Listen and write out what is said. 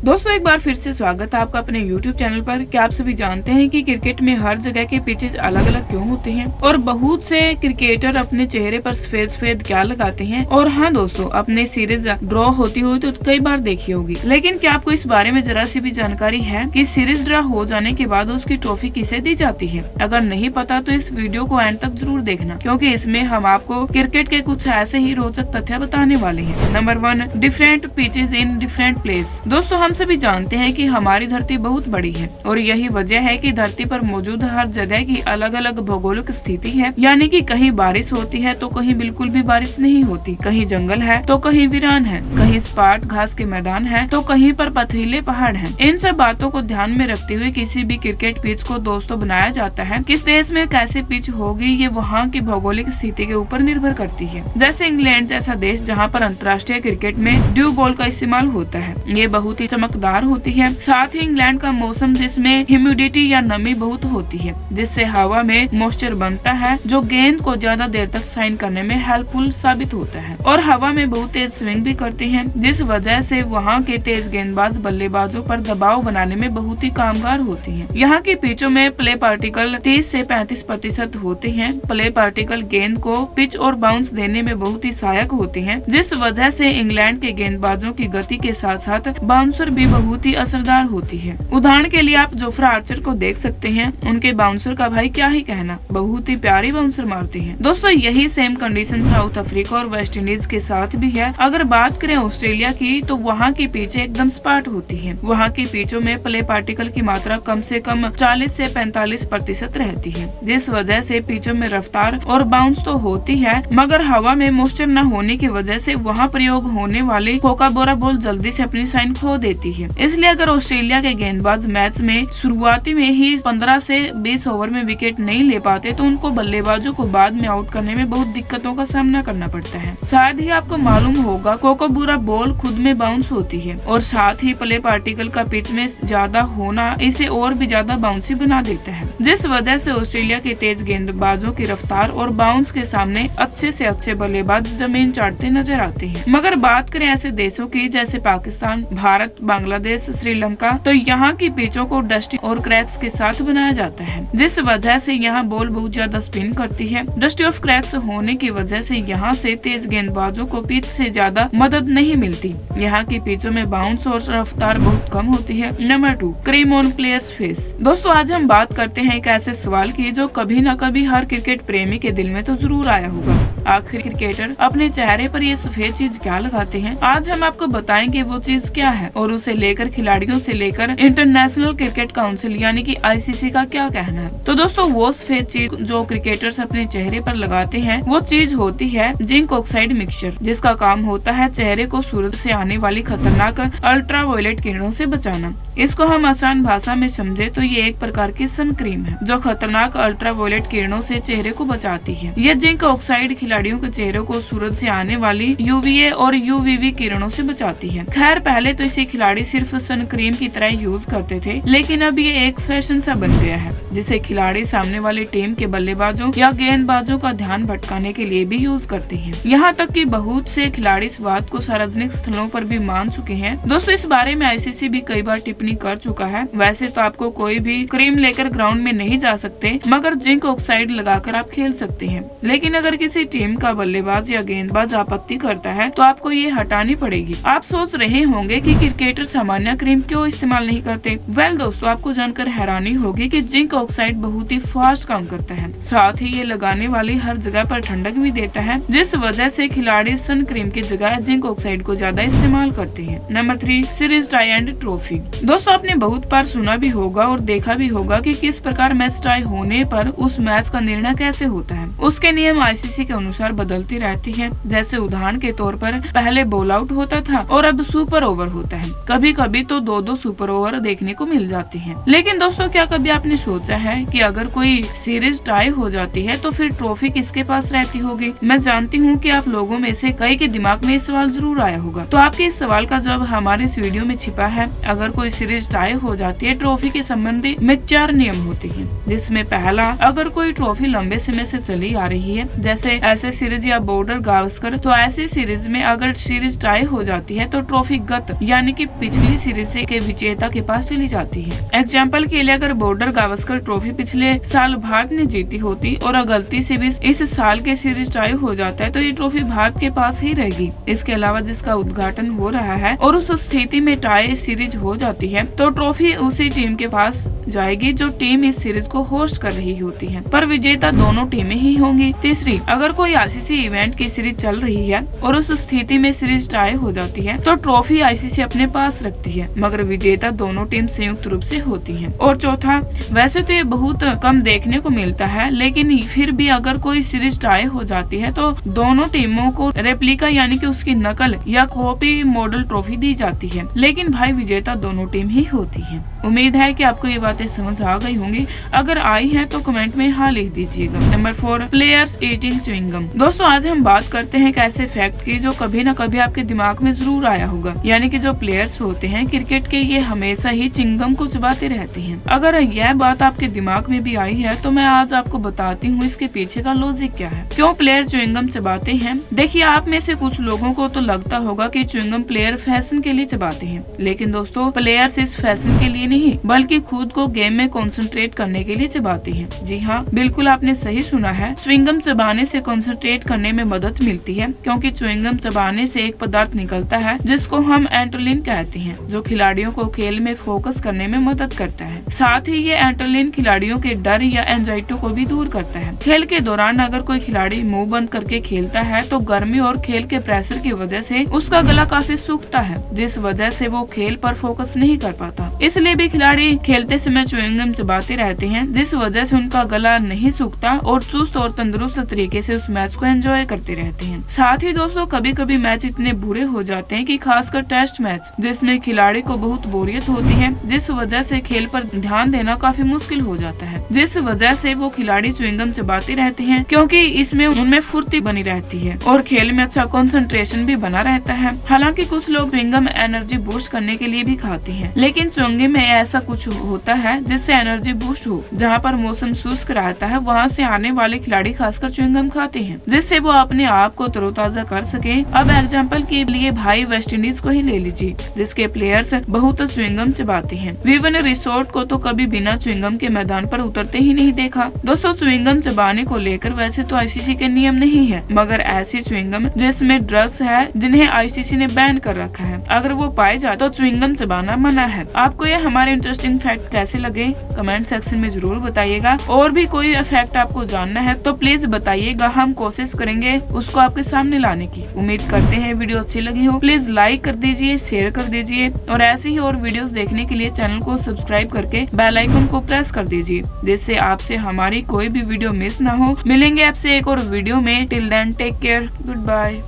दोस्तों एक बार फिर से स्वागत है आपका अपने YouTube चैनल पर। क्या आप सभी जानते हैं कि क्रिकेट में हर जगह के पिचेस अलग अलग क्यों होते हैं और बहुत से क्रिकेटर अपने चेहरे पर सफेद सफेद क्या लगाते हैं। और हाँ दोस्तों, अपने सीरीज ड्रॉ होती हुई तो कई बार देखी होगी, लेकिन क्या आपको इस बारे में जरा सी भी जानकारी है कि सीरीज ड्रॉ हो जाने के बाद उसकी ट्रॉफी किसे दी जाती है? अगर नहीं पता तो इस वीडियो को एंड तक जरूर देखना, क्योंकि इसमें हम आपको क्रिकेट के कुछ ऐसे ही रोचक तथ्य बताने वाले हैं। Number 1, different pitches in different place. दोस्तों हम सभी जानते हैं कि हमारी धरती बहुत बड़ी है और यही वजह है कि धरती पर मौजूद हर जगह की अलग अलग भौगोलिक स्थिति है। यानी कि कहीं बारिश होती है तो कहीं बिल्कुल भी बारिश नहीं होती, कहीं जंगल है तो कहीं वीरान है, कहीं स्पाट घास के मैदान है तो कहीं पर पथरीले पहाड़ हैं। इन सब बातों को ध्यान में रखते हुए किसी भी क्रिकेट पिच को दोस्तों बनाया जाता है। किस देश में कैसे पिच होगी ये वहाँ की भौगोलिक स्थिति के ऊपर निर्भर करती है। जैसे इंग्लैंड जैसा देश जहाँ पर अंतर्राष्ट्रीय क्रिकेट में ड्यू बॉल का इस्तेमाल होता है, ये बहुत ही चमकदार होती है। साथ ही इंग्लैंड का मौसम जिसमें ह्यूमिडिटी या नमी बहुत होती है, जिससे हवा में मॉइस्चर बनता है जो गेंद को ज्यादा देर तक साइन करने में हेल्पफुल साबित होता है। और हवा में बहुत तेज स्विंग भी करते हैं, जिस वजह से वहाँ के तेज गेंदबाज बल्लेबाजों पर दबाव बनाने में बहुत ही कामगार होती हैं। यहाँ की पिचों में प्ले पार्टिकल 30 से 35% होते हैं। प्ले पार्टिकल गेंद को पिच और बाउंस देने में बहुत ही सहायक होते हैं, जिस वजह से इंग्लैंड के गेंदबाजों की गति के साथ साथ बाउंसर भी बहुत ही असरदार होती है। उदाहरण के लिए आप जोफ्रा आर्चर को देख सकते हैं, उनके बाउंसर का भाई क्या ही कहना, बहुत ही प्यारी बाउंसर मारते हैं। दोस्तों यही सेम कंडीशन साउथ अफ्रीका और वेस्ट इंडीज के साथ भी है। अगर बात करें ऑस्ट्रेलिया की तो वहाँ की पिच एकदम स्पाट होती है। वहाँ की पिचों में प्ले पार्टिकल की मात्रा कम से कम 40 से 45% रहती है, जिस वजह से पिचों में रफ्तार और बाउंस तो होती है, मगर हवा में मॉइस्चर न होने की वजह से वहाँ प्रयोग होने वाली कोकाबोरा बॉल जल्दी से अपनी साइन खो देती है। इसलिए अगर ऑस्ट्रेलिया के गेंदबाज मैच में शुरुआती में ही 15 से 20 ओवर में विकेट नहीं ले पाते तो उनको बल्लेबाजों को बाद में आउट करने में बहुत दिक्कतों का सामना करना पड़ता है। शायद ही आपको मालूम होगा कोकाबोरा बॉल खुद में बाउंस होती है और साथ ही प्ले पार्टिकल का पिच में ज्यादा होना इसे और भी ज्यादा बाउंसी बना देता है, जिस वजह से ऑस्ट्रेलिया के तेज गेंदबाजों की रफ्तार और बाउंस के सामने अच्छे से अच्छे बल्लेबाज जमीन चाटते नजर आते हैं। मगर बात करें ऐसे देशों की जैसे पाकिस्तान, भारत, बांग्लादेश, श्रीलंका, तो यहाँ की पिचों को डस्टी और क्रैक्स के साथ बनाया जाता है, जिस वजह से यहाँ बॉल बहुत ज्यादा स्पिन करती है। डस्टी ऑफ क्रैक्स होने की वजह से यहाँ से तेज गेंदबाजों को पिच से ज्यादा मदद नहीं मिलती। यहाँ की पिचों में बाउंस और रफ्तार बहुत कम होती है। Number 2, cream on players face. दोस्तों आज हम बात करते हैं एक ऐसे सवाल की जो कभी न कभी हर क्रिकेट प्रेमी के दिल में तो जरूर आया होगा, आखिर क्रिकेटर अपने चेहरे पर ये सफेद चीज क्या लगाते हैं? आज हम आपको बताएंगे वो चीज क्या है और उसे लेकर खिलाड़ियों से लेकर इंटरनेशनल क्रिकेट काउंसिल यानी कि ICC का क्या कहना है। तो दोस्तों वो सफेद चीज जो क्रिकेटर्स अपने चेहरे पर लगाते हैं वो चीज होती है जिंक ऑक्साइड मिक्सचर, जिसका काम होता है चेहरे को सूरज से आने वाली खतरनाक अल्ट्रावायलेट किरणों से बचाना। इसको हम आसान भाषा में समझे तो ये एक प्रकार की सन क्रीम है जो खतरनाक अल्ट्रावायलेट किरणों से चेहरे को बचाती है। यह जिंक ऑक्साइड खिलाड़ियों के चेहरे को सूरज से आने वाली UVA और UVB किरणों से बचाती है। खैर पहले तो इसे खिलाड़ी सिर्फ सन क्रीम की तरह यूज करते थे, लेकिन अब ये एक फैशन सा बन गया है जिसे खिलाड़ी सामने वाली टीम के बल्लेबाजों या गेंदबाजों का ध्यान भटकाने के लिए भी यूज करते हैं। यहाँ तक कि बहुत से खिलाड़ी इस बात को सार्वजनिक स्थलों पर भी मान चुके हैं। दोस्तों इस बारे में ICC भी कई बार टिप्पणी कर चुका है। वैसे तो आपको कोई भी क्रीम लेकर ग्राउंड में नहीं जा सकते, मगर जिंक ऑक्साइड लगाकर आप खेल सकते हैं। लेकिन अगर किसी टीम का बल्लेबाज या गेंदबाज आपत्ति करता है तो आपको ये हटानी पड़ेगी। आप सोच रहे होंगे कि क्रिकेटर सामान्य क्रीम क्यों इस्तेमाल नहीं करते? वेल दोस्तों आपको जानकर हैरानी होगी कि जिंक ऑक्साइड बहुत ही फास्ट काम करता है, साथ ही ये लगाने वाली हर जगह पर ठंडक भी देता है, जिस वजह से खिलाड़ी सन क्रीम की जगह जिंक ऑक्साइड को ज्यादा इस्तेमाल करते हैं। Number 3, series tie and trophy. दोस्तों आपने बहुत बार सुना भी होगा और देखा भी होगा कि किस प्रकार मैच टाई होने पर उस मैच का निर्णय कैसे होता है। उसके नियम ICC के अनुसार बदलती रहती है। जैसे उदाहरण के तौर पर पहले बॉल आउट होता था और अब सुपर ओवर होता है। कभी कभी तो 2-2 सुपर ओवर देखने को मिल जाती है। लेकिन दोस्तों क्या कभी आपने सोचा है कि अगर कोई सीरीज टाई हो जाती है तो फिर ट्रॉफी किसके पास रहती होगी? मैं जानती हूँ कि आप लोगों में से कई के दिमाग में ये सवाल जरूर आया होगा, तो आपके इस सवाल का जवाब हमारे इस वीडियो में छिपा है। अगर कोई सीरीज टाई हो जाती है ट्रॉफी के संबंधी में 4 नियम होते हैं, जिसमें पहला, अगर कोई ट्रॉफी लंबे समय से चली आ रही है, जैसे जैसे सीरीज या बॉर्डर गावस्कर, तो ऐसी सीरीज में अगर सीरीज टाई हो जाती है तो ट्रॉफी गत यानी कि पिछली सीरीज के विजेता के पास चली जाती है। एग्जाम्पल के लिए अगर बॉर्डर गावस्कर ट्रॉफी पिछले साल भारत ने जीती होती और गलती से भी इस साल के सीरीज टाई हो जाता है तो ये ट्रॉफी भारत के पास ही रहेगी। इसके अलावा जिसका उद्घाटन हो रहा है और उस स्थिति में टाई सीरीज हो जाती है तो ट्रॉफी उसी टीम के पास जाएगी जो टीम इस सीरीज को होस्ट कर रही होती है, पर विजेता दोनों टीमें ही होंगी। तीसरी, अगर कोई आईसीसी इवेंट की सीरीज चल रही है और उस स्थिति में सीरीज टाई हो जाती है तो ट्रॉफी आईसीसी अपने पास रखती है, मगर विजेता दोनों टीम संयुक्त रूप से होती है। और चौथा, वैसे तो ये बहुत कम देखने को मिलता है, लेकिन फिर भी अगर कोई सीरीज टाई हो जाती है तो दोनों टीमों को रेप्लिका यानी कि उसकी नकल या कॉपी मॉडल ट्रॉफी दी जाती है, लेकिन भाई विजेता दोनों टीम ही होती है। उम्मीद है कि आपको ये बातें समझ आ गई होंगी। अगर आई है तो कमेंट में हाँ लिख दीजिएगा। Number 4, players eating chewing gum. दोस्तों आज हम बात करते हैं एक ऐसे फैक्ट की जो कभी न कभी आपके दिमाग में जरूर आया होगा, यानी कि जो प्लेयर्स होते हैं क्रिकेट के ये हमेशा ही च्युइंगम को चबाते रहते हैं। अगर यह बात आपके दिमाग में भी आई है तो मैं आज आपको बताती हूँ इसके पीछे का लॉजिक क्या है, क्यों प्लेयर च्युइंगम चबाते हैं। देखिए आप में से कुछ लोगों को तो लगता होगा कि च्युइंगम प्लेयर फैशन के लिए चबाते हैं, लेकिन दोस्तों प्लेयर्स इस फैशन के लिए नहीं बल्कि खुद को गेम में कंसंट्रेट करने के लिए चबाते हैं। जी हाँ, बिल्कुल आपने सही सुना है, च्युइंगम चबाने से कंसंट्रेट करने में मदद मिलती है, क्योंकि च्युइंगम चबाने से एक पदार्थ निकलता है जिसको हम एंटोलिन कहते हैं, जो खिलाड़ियों को खेल में फोकस करने में मदद करता है। साथ ही ये एंटोलिन खिलाड़ियों के डर या एंजाइटी को भी दूर करता है। खेल के दौरान अगर कोई खिलाड़ी मुंह बंद करके खेलता है तो गर्मी और खेल के प्रेशर की वजह से उसका गला काफी सूखता है, जिस वजह से वो खेल पर फोकस नहीं कर पाता। इसलिए भी खिलाड़ी खेलते समय च्युइंगम चबाते रहते हैं, जिस वजह से उनका गला नहीं सूखता और चुस्त और तंदुरुस्त तरीके से उस मैच को एंजॉय करते रहते हैं। साथ ही दोस्तों कभी कभी मैच इतने बुरे हो जाते हैं कि खासकर टेस्ट मैच जिसमें खिलाड़ी को बहुत बोरियत होती है, जिस वजह से खेल पर ध्यान देना काफी मुश्किल हो जाता है, जिस वजह से वो खिलाड़ी च्युइंगम चबाते रहते हैं, क्योंकि इसमें उनमें फुर्ती बनी रहती है और खेल में अच्छा कंसंट्रेशन भी बना रहता है। हालांकि कुछ लोग च्युइंगम एनर्जी बूस्ट करने के लिए भी खाते हैं, लेकिन च्युइंगम में ऐसा कुछ होता है जिससे एनर्जी बूस्ट हो। जहाँ पर मौसम शुष्क रहता है वहाँ से आने वाले खिलाड़ी खासकर च्युइंगम खाते हैं, जिससे वो अपने आप को तरोताजा कर सके। अब एग्जाम्पल के लिए भाई वेस्ट इंडीज को ही ले लीजिए, जिसके प्लेयर्स बहुत च्युइंगम चबाते हैं। विवन रिसोर्ट को तो कभी बिना च्युइंगम के मैदान पर उतरते ही नहीं देखा। दोस्तों च्युइंगम चबाने को लेकर वैसे तो आईसीसी के नियम नहीं है, मगर ऐसी च्युइंगम जिसमें ड्रग्स है जिन्हें आईसीसी ने बैन कर रखा है, अगर वो पाए जाए तो च्युइंगम चबाना मना है। आपको ये हमारे इंटरेस्टिंग फैक्ट कैसे लगे कमेंट सेक्शन में जरूर बताइएगा। और भी कोई फैक्ट आपको जानना है तो प्लीज बताइएगा, हम कोशिश करेंगे उसको आपके सामने लाने की। उम्मीद करते हैं वीडियो अच्छी लगी हो। प्लीज लाइक कर दीजिए, शेयर कर दीजिए और ऐसे ही और वीडियोस देखने के लिए चैनल को सब्सक्राइब करके बेल आइकन को प्रेस कर दीजिए, जिससे आपसे हमारी कोई भी वीडियो मिस ना हो। मिलेंगे आपसे एक और वीडियो में। Till then take care, good bye.